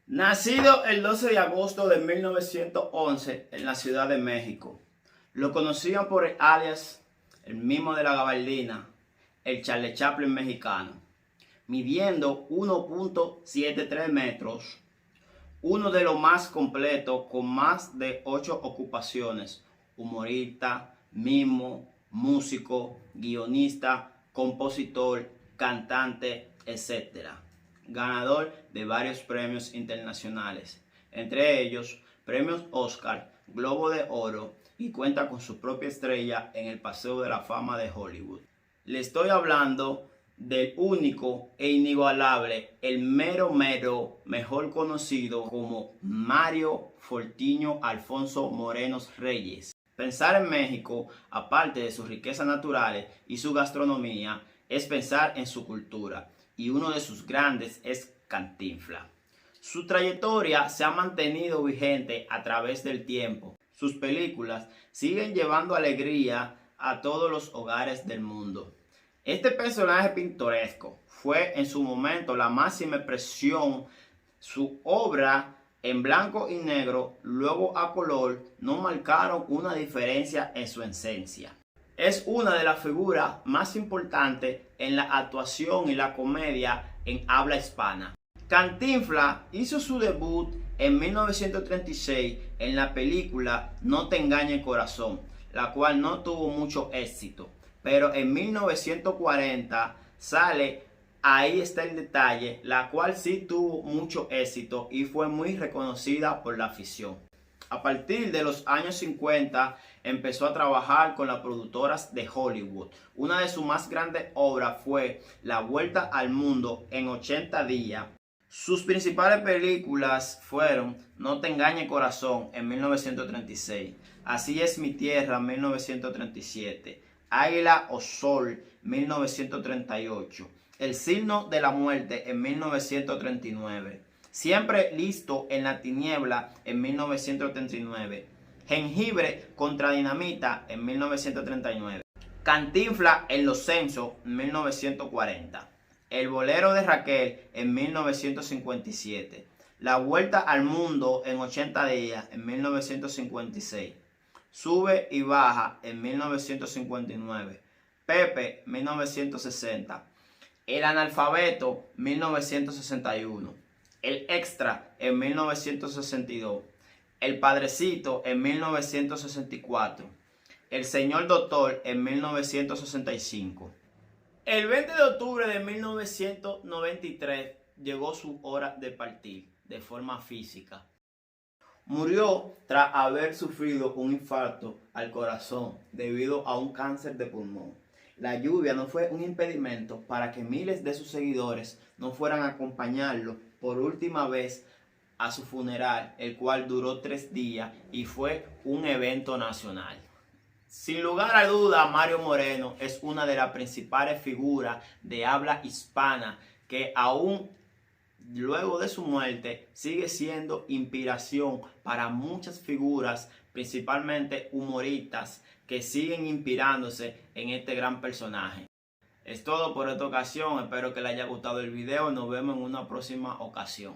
Nacido el 12 de agosto de 1911 en la Ciudad de México, lo conocían por el alias el Mimo de la Gabardina, el Charlie Chaplin mexicano, midiendo 1.73 metros, uno de los más completos con más de 8 ocupaciones: humorista, mimo, músico, guionista, compositor, cantante, etc. Ganador de varios premios internacionales, entre ellos premios Oscar, Globo de Oro, y cuenta con su propia estrella en el Paseo de la Fama de Hollywood. Le estoy hablando del único e inigualable, el mero mejor conocido como Mario Fortinio Alfonso Morenos Reyes. Pensar en México, aparte de sus riquezas naturales y su gastronomía, es pensar en su cultura, y uno de sus grandes es Cantinflas. Su trayectoria se ha mantenido vigente a través del tiempo. Sus películas siguen llevando alegría a todos los hogares del mundo. Este personaje pintoresco fue en su momento la máxima expresión. Su obra en blanco y negro, luego a color, no marcaron una diferencia en su esencia. Es una de las figuras más importantes en la actuación y la comedia en habla hispana. Cantinflas hizo su debut en 1936 en la película No te engañe el corazón, la cual no tuvo mucho éxito, pero en 1940 sale Ahí está el detalle, la cual sí tuvo mucho éxito y fue muy reconocida por la afición. A partir de los años 50 empezó a trabajar con las productoras de Hollywood. Una de sus más grandes obras fue La Vuelta al Mundo en 80 días. Sus principales películas fueron No te engañe corazón en 1936, Así es mi tierra en 1937, Águila o Sol 1938, El signo de la muerte en 1939, Siempre listo en la tiniebla en 1939, Jengibre contra dinamita en 1939, Cantinflas en los censos en 1940, El bolero de Raquel en 1957, La vuelta al mundo en 80 días en 1956, Sube y baja en 1959, Pepe 1960, El analfabeto 1961, El extra en 1962, El padrecito en 1964, El señor doctor en 1965. El 20 de octubre de 1993 llegó su hora de partir de forma física. Murió tras haber sufrido un infarto al corazón debido a un cáncer de pulmón. La lluvia no fue un impedimento para que miles de sus seguidores no fueran a acompañarlo por última vez a su funeral, el cual duró 3 días y fue un evento nacional. Sin lugar a duda, Mario Moreno es una de las principales figuras de habla hispana que aún luego de su muerte sigue siendo inspiración para muchas figuras, principalmente humoristas, que siguen inspirándose en este gran personaje. Es todo por esta ocasión, espero que les haya gustado el video y nos vemos en una próxima ocasión.